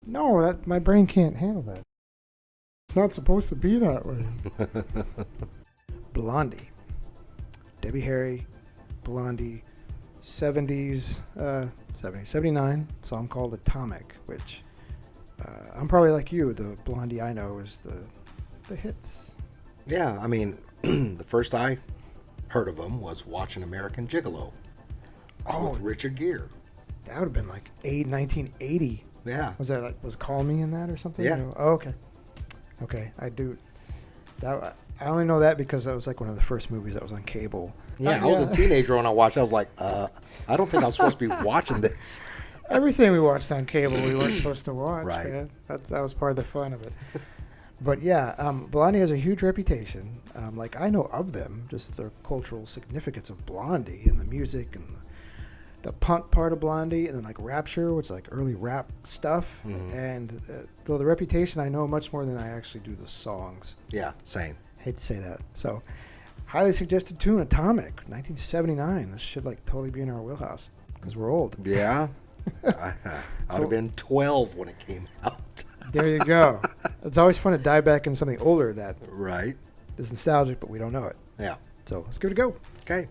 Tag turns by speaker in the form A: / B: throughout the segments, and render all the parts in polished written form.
A: No, that my brain can't handle that. It's not supposed to be that way. Blondie. Debbie Harry, Blondie, 79 song called Atomic, which I'm probably like you. The Blondie I know is the hits.
B: Yeah, I mean, the first I heard of them was watching American Gigolo with Richard Gere.
A: That would have been like 1980.
B: Yeah.
A: Was that was Call Me in that or something?
B: Yeah.
A: Oh, okay. Okay, I do. That I only know that because that was like one of the first movies that was on cable.
B: Yeah, I was a teenager when I watched it. I was like, I don't think I'm supposed to be watching this.
A: Everything we watched on cable, we weren't supposed to watch.
B: Right.
A: Man. That was part of the fun of it. But yeah, Blondie has a huge reputation. Like I know of them, just the cultural significance of Blondie and the music and the punk part of Blondie, and then like Rapture, which is like early rap stuff. Mm-hmm. And though the reputation, I know much more than I actually do the songs.
B: Yeah, same.
A: Hate to say that. So, highly suggested tune, Atomic, 1979. This should like totally be in our wheelhouse because we're old.
B: Yeah. I would have been 12 when it came out.
A: There you go. It's always fun to dive back into something older that
B: right
A: is nostalgic, but we don't know it.
B: Yeah.
A: So let's give it a go.
B: Okay.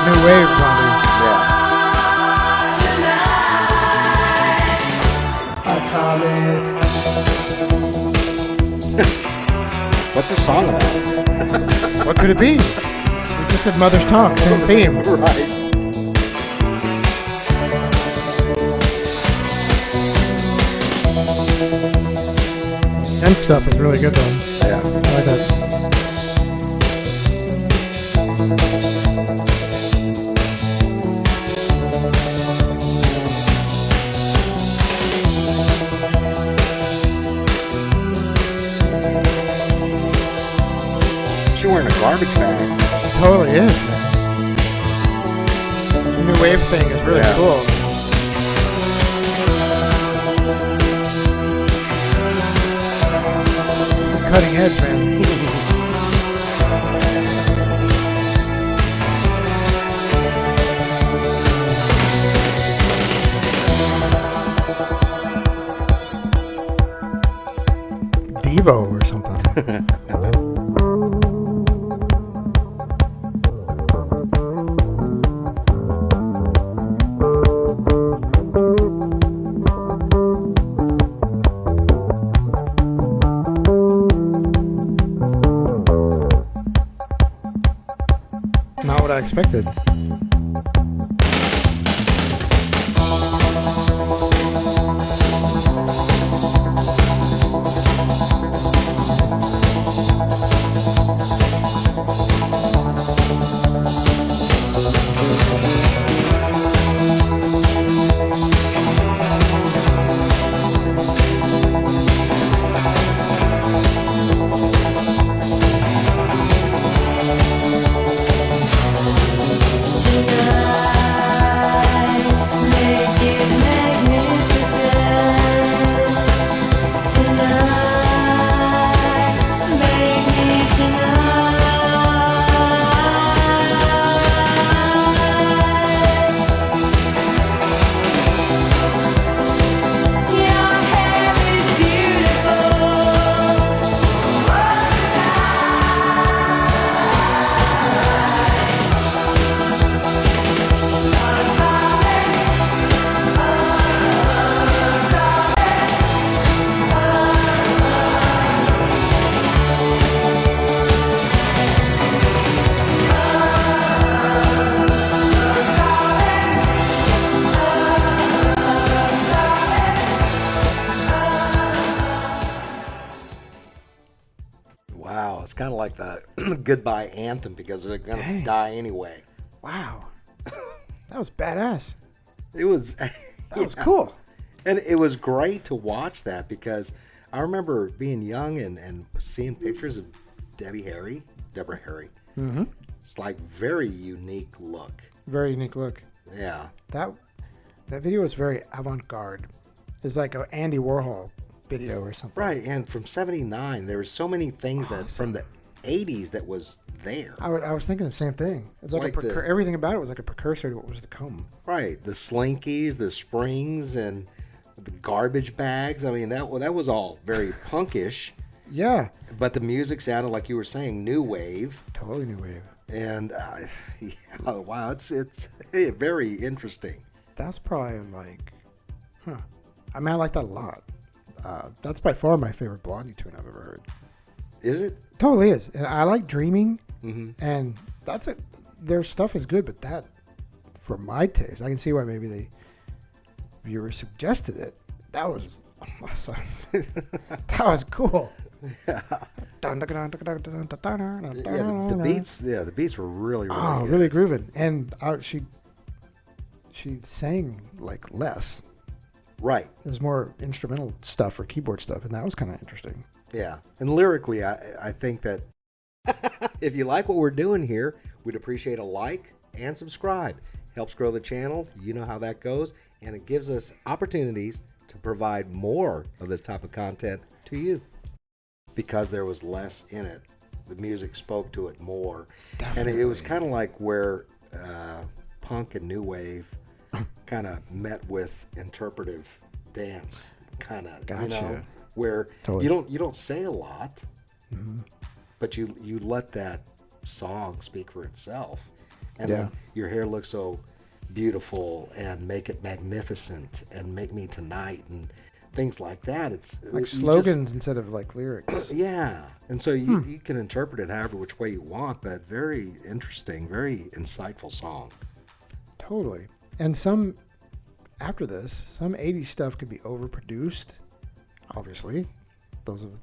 A: New wave, Blondie.
C: Atomic.
B: What's the song about?
A: What could it be? We just said Mother's Talk, same theme.
B: Right.
A: Synth stuff is really good though.
B: Yeah.
A: I like that.
B: She's wearing a garbage bag.
A: It totally is, man. This new wave thing is really cool. This is cutting edge, man. Devo or something. Not what I expected.
C: Tonight
B: of like the goodbye anthem because they're going to die anyway.
A: Wow. That was badass.
B: It was.
A: That was cool.
B: And it was great to watch that because I remember being young and seeing pictures of Deborah Harry.
A: Mm-hmm.
B: It's like very unique look.
A: Very unique look.
B: Yeah.
A: That video was very avant-garde. It's like an Andy Warhol video or something.
B: Right, and from '79, there were so many things that from the '80s that was there.
A: I was thinking the same thing. It's like everything about it was like a precursor to what was to come.
B: Right, the slinkies, the springs, and the garbage bags. I mean, that was all very punkish.
A: Yeah.
B: But the music sounded like you were saying new wave.
A: Totally new wave.
B: And wow, it's very interesting.
A: That's probably like, I mean, I like that a lot. That's by far my favorite Blondie tune I've ever heard.
B: Is it?
A: Totally is. And I like Dreaming,
B: Mm-hmm.
A: and that's it. Their stuff is good, but that, for my taste, I can see why maybe the viewer suggested it. That was awesome. That was cool.
B: Yeah. The beats. Yeah, the beats were really good.
A: Really grooving. And she sang like less.
B: Right.
A: There's more instrumental stuff or keyboard stuff, and that was kind of interesting.
B: Yeah. And lyrically, I think that if you like what we're doing here, we'd appreciate a like and subscribe. Helps grow the channel. You know how that goes. And it gives us opportunities to provide more of this type of content to you. Because there was less in it. The music spoke to it more. Definitely. And it was kind of like where punk and new wave kind of met with interpretive dance, kind of,
A: Gotcha.
B: Where
A: Totally.
B: you don't say a lot, but you let that song speak for itself, and then your hair looks so beautiful and make it magnificent and make me tonight and things like that. It's
A: like slogans instead of like lyrics.
B: Yeah, and so you can interpret it however which way you want, but very interesting, very insightful song.
A: Totally. And after this, some 80s stuff could be overproduced. Obviously, those of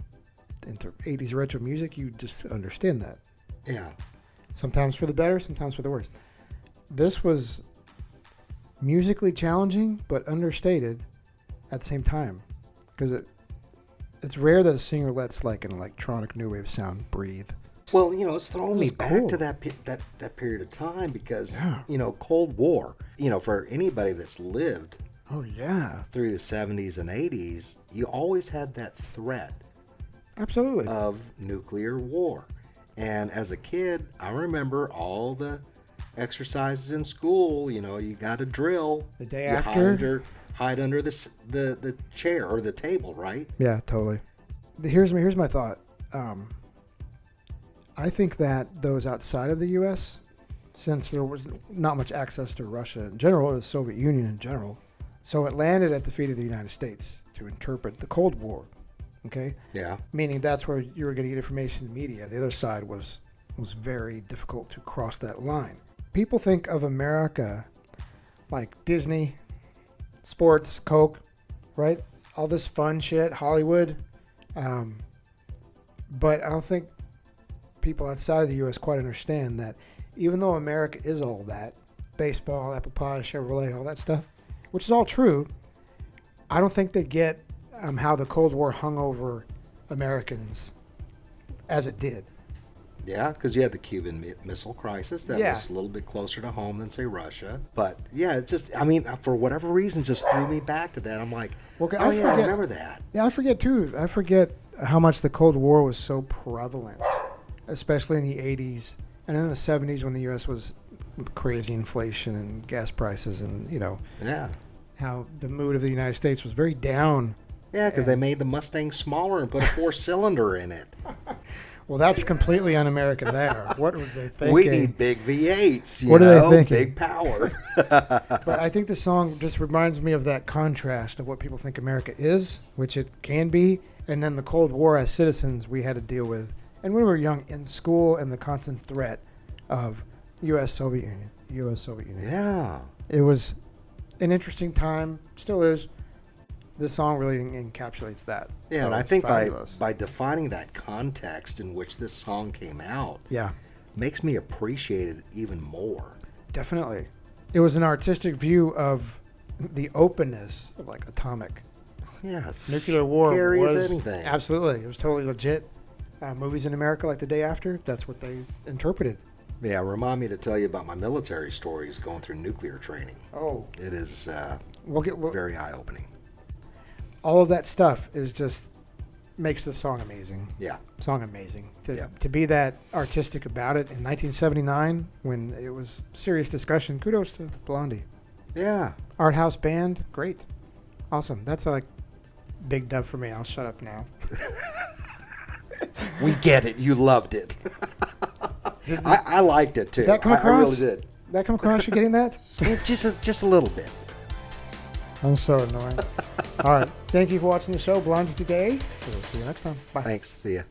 A: 80s retro music, you just understand that.
B: Yeah.
A: Sometimes for the better, sometimes for the worse. This was musically challenging, but understated at the same time. Because it's rare that a singer lets like an electronic new wave sound breathe.
B: Well, it's throwing me back
A: cool.
B: to that period of time because, Cold War, for anybody that's lived
A: through
B: the 70s and 80s, you always had that threat
A: absolutely
B: of nuclear war. And as a kid, I remember all the exercises in school. You got to drill.
A: The day after.
B: Hide under the chair or the table, right?
A: Yeah, totally. Here's my thought. I think that those outside of the U.S., since there was not much access to Russia in general, or the Soviet Union in general, so it landed at the feet of the United States to interpret the Cold War. Okay?
B: Yeah.
A: Meaning that's where you were going to get information in media. The other side was very difficult to cross that line. People think of America like Disney, sports, Coke, right? All this fun shit, Hollywood. But I don't think people outside of the U.S. quite understand that even though America is all that, baseball, apple pie, Chevrolet, all that stuff, which is all true, I don't think they get how the Cold War hung over Americans as it did.
B: Yeah, because you had the Cuban Missile Crisis that was a little bit closer to home than, say, Russia. But, yeah, it just, for whatever reason, just threw me back to that. I'm like, I remember that.
A: Yeah, I forget, too. I forget how much the Cold War was so prevalent, especially in the 80s. And in the 70s when the U.S. was crazy inflation and gas prices and, how the mood of the United States was very down.
B: Yeah, because they made the Mustang smaller and put a 4-cylinder in it.
A: Well, that's completely un-American there. What were they thinking?
B: We need big V8s,
A: what are they thinking?
B: Big power.
A: But I think the song just reminds me of that contrast of what people think America is, which it can be, and then the Cold War as citizens we had to deal with. And when we were young in school and the constant threat of U.S.-Soviet Union.
B: Yeah.
A: It was an interesting time, still is. this song really encapsulates that.
B: Yeah,
A: So
B: and I think
A: fabulous.
B: by defining that context in which this song came out,
A: Yeah,
B: makes me appreciate it even more.
A: definitely. It was an artistic view of the openness of like Atomic.
B: Yes.
A: Nuclear war
B: Scary as
A: was
B: anything.
A: absolutely. It was totally legit. Movies in America like The Day After, that's what they interpreted.
B: Yeah, remind me to tell you about my military stories going through nuclear training.
A: Oh,
B: It is
A: we'll
B: very eye-opening.
A: all of that stuff is just makes the song amazing.
B: Yeah.
A: Song amazing.
B: Yeah.
A: To be that artistic about it in 1979 when it was serious discussion. Kudos to Blondie.
B: Yeah.
A: Art house band, great, awesome. That's a big dub for me. I'll shut up now.
B: We get it. You loved it. I liked it too.
A: Did that come
B: I
A: across?
B: really did.
A: That come across? You getting that?
B: Just a little bit.
A: I'm so annoying. All right. Thank you for watching the show, Blondie, today. We'll see you next time. Bye.
B: Thanks. See ya.